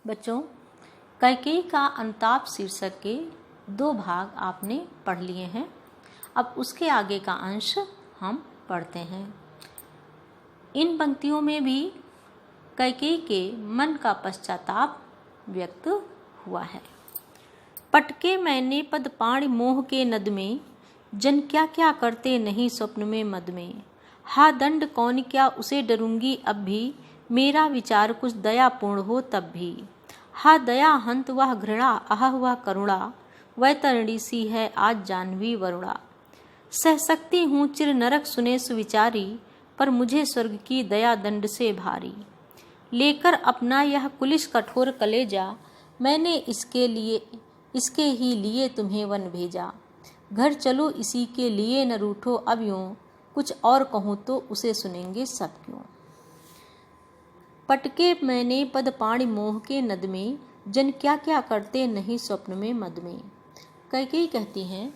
बच्चों, कैकेयी का अंताप शीर्षक के 2 भाग आपने पढ़ लिए हैं। अब उसके आगे का अंश हम पढ़ते हैं। इन पंक्तियों में भी कैकेयी के मन का पश्चाताप व्यक्त हुआ है। पटके मैंने पद पाणि मोह के नद में, जन क्या क्या करते नहीं स्वप्न में मद में। हा दंड कौन क्या उसे डरूंगी अब भी, मेरा विचार कुछ दयापूर्ण हो तब भी। हा दया हंत वह घृणा अह वह करुणा, वैतरणी सी है आज जाह्नवी वरुणा। सह सकती हूँ चिर नरक सुने सुविचारी, पर मुझे स्वर्ग की दया दंड से भारी। लेकर अपना यह कुलिश कठोर कलेजा, मैंने इसके ही लिए तुम्हें वन भेजा। घर चलो इसी के लिए न रूठो अब यूं, कुछ और कहूँ तो उसे सुनेंगे सब क्यों। पटके मैंने पद पाणि मोह के नद में, जन क्या क्या करते नहीं स्वप्न में मद में। कैकेयी कहती हैं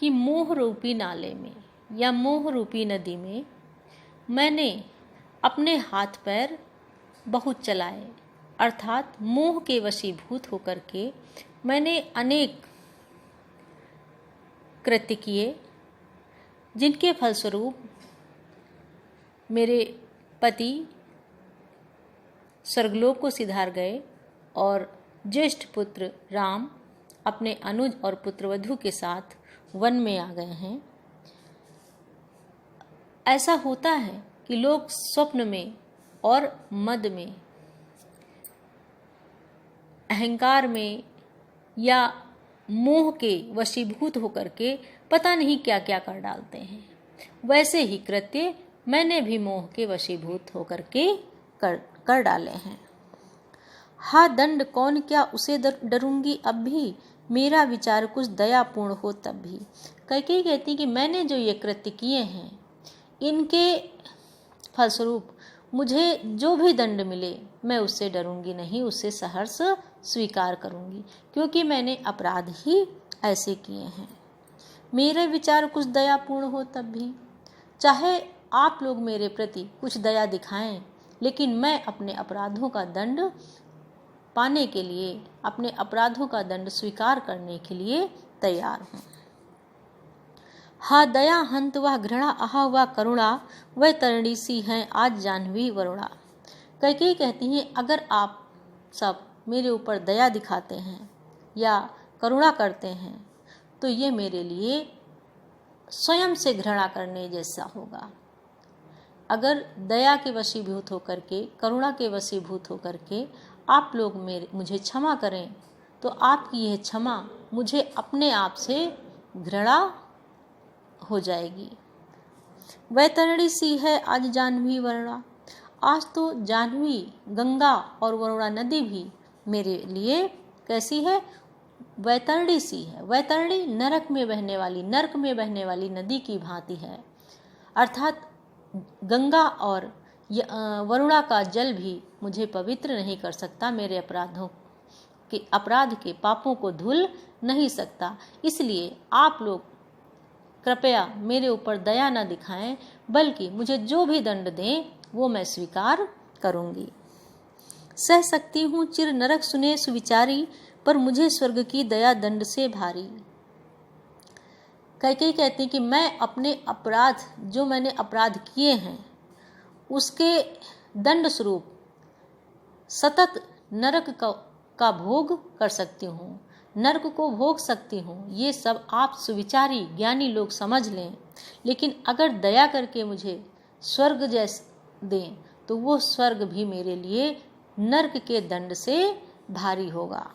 कि मोह रूपी नाले में या मोह रूपी नदी में मैंने अपने हाथ पैर बहुत चलाए, अर्थात मोह के वशीभूत होकर के मैंने अनेक कृत्य किए, जिनके फलस्वरूप मेरे पति स्वर्गलोक को सिधार गए और ज्येष्ठ पुत्र राम अपने अनुज और पुत्रवधू के साथ वन में आ गए हैं। ऐसा होता है कि लोग स्वप्न में और मद में, अहंकार में या मोह के वशीभूत होकर के पता नहीं क्या क्या कर डालते हैं। वैसे ही कृत्य मैंने भी मोह के वशीभूत होकर के कर डाले हैं। हा दंड कौन क्या उसे डरूंगी अब भी, मेरा विचार कुछ दयापूर्ण हो तब भी। कैकेयी कहती कि मैंने जो ये कृत्य किए हैं, इनके फलस्वरूप मुझे जो भी दंड मिले मैं उससे डरूंगी नहीं, उससे सहर्ष स्वीकार करूंगी, क्योंकि मैंने अपराध ही ऐसे किए हैं। मेरे विचार कुछ दयापूर्ण हो तब भी, चाहे आप लोग मेरे प्रति कुछ दया दिखाएं, लेकिन मैं अपने अपराधों का दंड पाने के लिए, अपने अपराधों का दंड स्वीकार करने के लिए तैयार हूँ। हा दया हंत वह घृणा अह वह करुणा, वह तरणी सी हैं आज जाह्नवी वरुणा। कैकेयी कहती हैं अगर आप सब मेरे ऊपर दया दिखाते हैं या करुणा करते हैं तो ये मेरे लिए स्वयं से घृणा करने जैसा होगा। अगर दया के वशीभूत होकर के, करुणा के वशीभूत होकर के आप लोग मुझे क्षमा करें, तो आपकी यह क्षमा मुझे अपने आप से घृणा हो जाएगी। वैतरणी सी है आज जाह्नवी वरुणा, आज तो जाह्नवी गंगा और वरुणा नदी भी मेरे लिए कैसी है, वैतरणी सी है। वैतरणी नरक में बहने वाली नदी की भांति है, अर्थात गंगा और वरुणा का जल भी मुझे पवित्र नहीं कर सकता, मेरे अपराध के पापों को धुल नहीं सकता। इसलिए आप लोग कृपया मेरे ऊपर दया न दिखाएं, बल्कि मुझे जो भी दंड दें वो मैं स्वीकार करूंगी। सह सकती हूँ चिर नरक सुने सुविचारी, पर मुझे स्वर्ग की दया दंड से भारी। कैकेयी कहती कि मैं अपने अपराध, जो मैंने अपराध किए हैं, उसके दंड स्वरूप सतत नरक का भोग कर सकती हूँ, नरक को भोग सकती हूँ। ये सब आप सुविचारी ज्ञानी लोग समझ लें, लेकिन अगर दया करके मुझे स्वर्ग जैसे दें तो वो स्वर्ग भी मेरे लिए नरक के दंड से भारी होगा।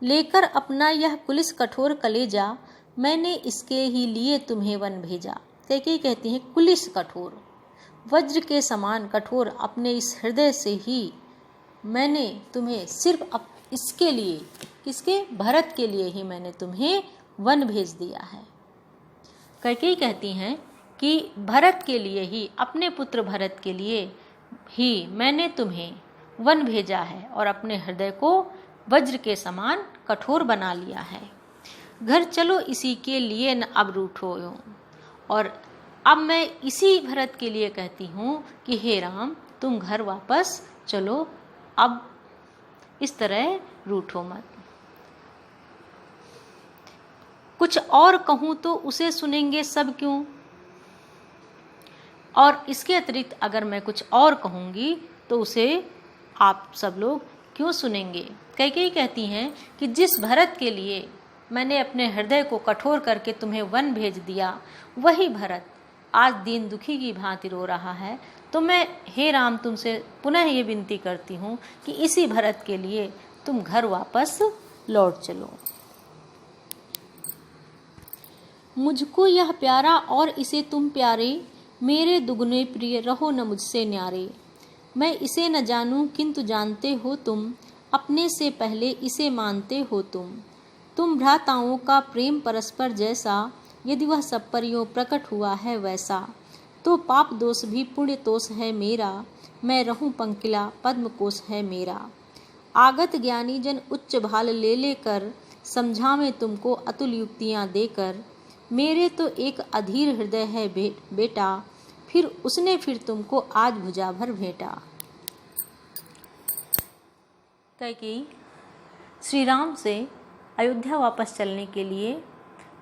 लेकर अपना यह कुलिस कठोर कलेजा, मैंने इसके ही लिए तुम्हें वन भेजा। कैकेयी कहती हैं कुलिस कठोर, वज्र के समान कठोर अपने इस हृदय से ही मैंने तुम्हें सिर्फ इसके लिए, किसके, भरत के लिए ही मैंने तुम्हें वन भेज दिया है। कैकेयी कहती हैं कि भरत के लिए ही, अपने पुत्र भरत के लिए ही मैंने तुम्हें वन भेजा है और अपने हृदय को वज्र के समान कठोर बना लिया है। घर चलो इसी के लिए न अब रूठो यूं, और अब मैं इसी भरत के लिए कहती हूँ कि हे राम तुम घर वापस चलो, अब इस तरह रूठो मत। कुछ और कहूँ तो उसे सुनेंगे सब क्यों, और इसके अतिरिक्त अगर मैं कुछ और कहूँगी तो उसे आप सब लोग क्यों सुनेंगे। कैकेयी कहती हैं कि जिस भरत के लिए मैंने अपने हृदय को कठोर करके तुम्हें वन भेज दिया, वही भरत आज दीन दुखी की भांति रो रहा है। तो मैं हे राम तुमसे पुनः ये विनती करती हूँ कि इसी भरत के लिए तुम घर वापस लौट चलो। मुझको यह प्यारा और इसे तुम प्यारे, मेरे दुगने प्रिय रहो न मुझसे न्यारे। मैं इसे न जानूं किंतु जानते हो तुम, अपने से पहले इसे मानते हो तुम। तुम भ्राताओं का प्रेम परस्पर जैसा, यदि वह सब पर यूं प्रकट हुआ है वैसा। तो पाप दोष भी पुण्य तोष है मेरा, मैं रहूं पंकिला पद्म कोश है मेरा। आगत ज्ञानी जन उच्च भाल ले लेकर, समझावें तुमको अतुल युक्तियाँ देकर। मेरे तो एक अधीर हृदय है बेटा, फिर उसने फिर तुमको आज भुजा भर भेंटा। कैकेयी श्री राम से अयोध्या वापस चलने के लिए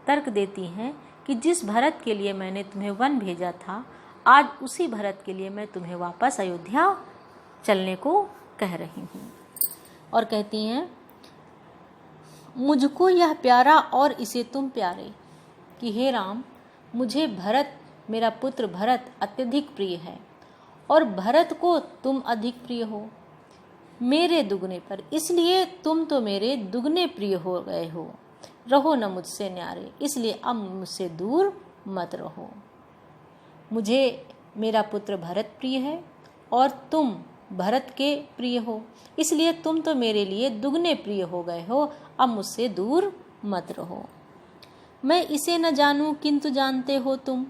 तर्क देती हैं कि जिस भरत के लिए मैंने तुम्हें वन भेजा था, आज उसी भरत के लिए मैं तुम्हें वापस अयोध्या चलने को कह रही हूँ। और कहती हैं मुझको यह प्यारा और इसे तुम प्यारे, कि हे राम मुझे भरत, मेरा पुत्र भरत अत्यधिक प्रिय है और भरत को तुम अधिक प्रिय हो मेरे दुगने पर, इसलिए तुम तो मेरे दुगने प्रिय हो गए हो। रहो न मुझसे न्यारे, इसलिए अब मुझसे दूर मत रहो। मुझे मेरा पुत्र भरत प्रिय है और तुम भरत के प्रिय हो, इसलिए तुम तो मेरे लिए दुगने प्रिय हो गए हो, अब मुझसे दूर मत रहो। मैं इसे न जानूं किंतु जानते हो तुम।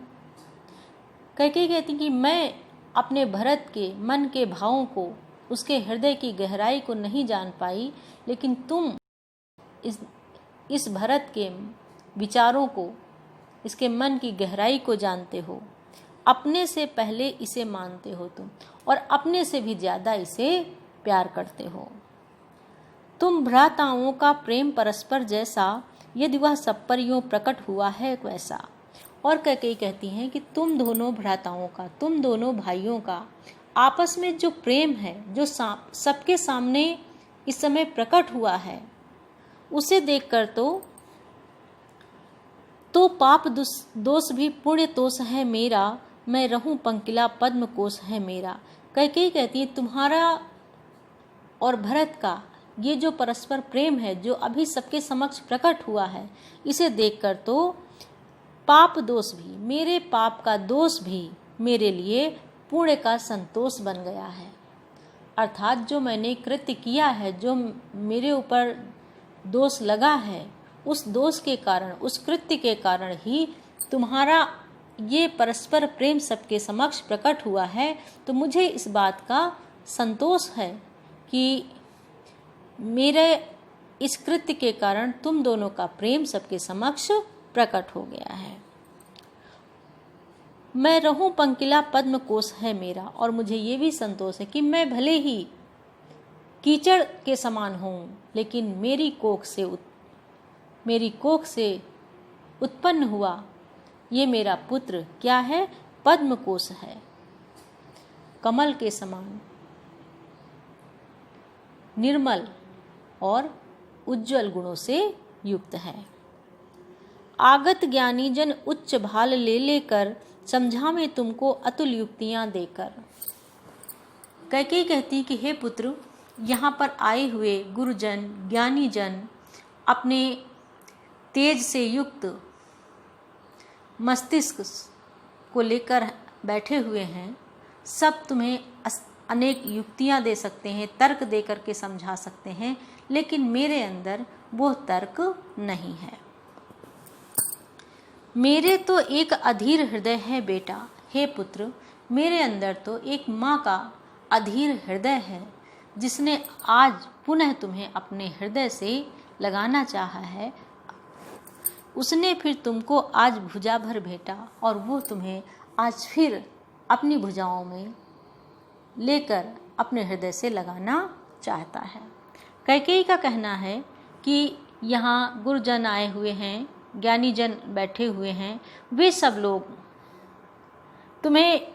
कैकेयी कहती कि मैं अपने भरत के मन के भावों को, उसके हृदय की गहराई को नहीं जान पाई, लेकिन तुम इस भरत के विचारों को, इसके मन की गहराई को जानते हो। अपने से पहले इसे मानते हो तुम, और अपने से भी ज़्यादा इसे प्यार करते हो। तुम भ्राताओं का प्रेम परस्पर जैसा, यदि वह सब पर यूं प्रकट हुआ है वैसा। और कैकेयी कहती हैं कि तुम दोनों भ्राताओं का, तुम दोनों भाइयों का आपस में जो प्रेम है, जो सबके सामने इस समय प्रकट हुआ है, उसे देखकर तो पाप दोष भी पुण्य तोष है मेरा, मैं रहूं पंकिला पद्म कोश है मेरा। कैकेयी कहती है तुम्हारा और भरत का ये जो परस्पर प्रेम है, जो अभी सबके समक्ष प्रकट हुआ है, इसे देखकर तो पाप दोष भी, मेरे पाप का दोष भी मेरे लिए पुण्य का संतोष बन गया है। अर्थात जो मैंने कृत्य किया है, जो मेरे ऊपर दोष लगा है, उस दोष के कारण, उस कृत्य के कारण ही तुम्हारा ये परस्पर प्रेम सबके समक्ष प्रकट हुआ है। तो मुझे इस बात का संतोष है कि मेरे इस कृत्य के कारण तुम दोनों का प्रेम सबके समक्ष प्रकट हो गया है। मैं रहूं पंकिला पद्म कोश है मेरा, और मुझे ये भी संतोष है कि मैं भले ही कीचड़ के समान हूँ, लेकिन मेरी कोख से उत्पन्न हुआ ये मेरा पुत्र क्या है, पद्म कोश है, कमल के समान निर्मल और उज्जवल गुणों से युक्त है। आगत ज्ञानी जन उच्च भाल ले लेकर, समझावें तुमको अतुल युक्तियां देकर। कैकेयी कहती कि हे पुत्र, यहाँ पर आए हुए गुरुजन, ज्ञानी जन अपने तेज से युक्त मस्तिष्क को लेकर बैठे हुए हैं। सब तुम्हें अनेक युक्तियां दे सकते हैं, तर्क दे करके समझा सकते हैं, लेकिन मेरे अंदर वो तर्क नहीं है। मेरे तो एक अधीर हृदय है बेटा, हे पुत्र, मेरे अंदर तो एक माँ का अधीर हृदय है, जिसने आज पुनः तुम्हें अपने हृदय से लगाना चाहा है। उसने फिर तुमको आज भुजा भर भेंटा, और वो तुम्हें आज फिर अपनी भुजाओं में लेकर अपने हृदय से लगाना चाहता है। कैकेयी का कहना है कि यहाँ गुरुजन आए हुए हैं, ज्ञानी जन बैठे हुए हैं, वे सब लोग तुम्हें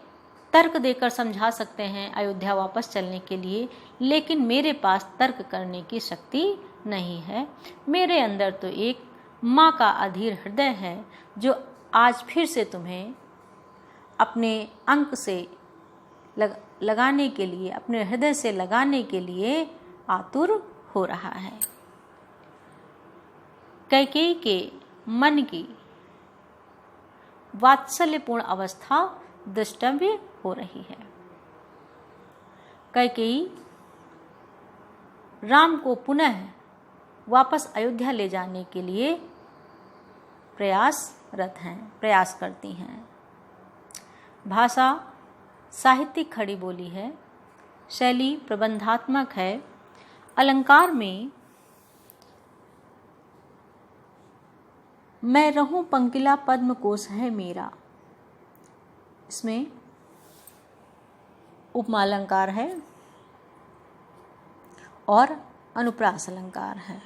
तर्क देकर समझा सकते हैं अयोध्या वापस चलने के लिए, लेकिन मेरे पास तर्क करने की शक्ति नहीं है। मेरे अंदर तो एक माँ का अधीर हृदय है जो आज फिर से तुम्हें अपने अंक से लगाने के लिए, अपने हृदय से लगाने के लिए आतुर हो रहा है। कैकेयी के मन की वात्सल्यपूर्ण अवस्था द्रष्टव्य हो रही है। कैकेयी राम को पुनः वापस अयोध्या ले जाने के लिए प्रयास करती हैं। भाषा साहित्यिक खड़ी बोली है, शैली प्रबंधात्मक है, अलंकार में मैं रहूं पंकिला पद्म कोश है मेरा, इसमें उपमा अलंकार है और अनुप्रास अलंकार है।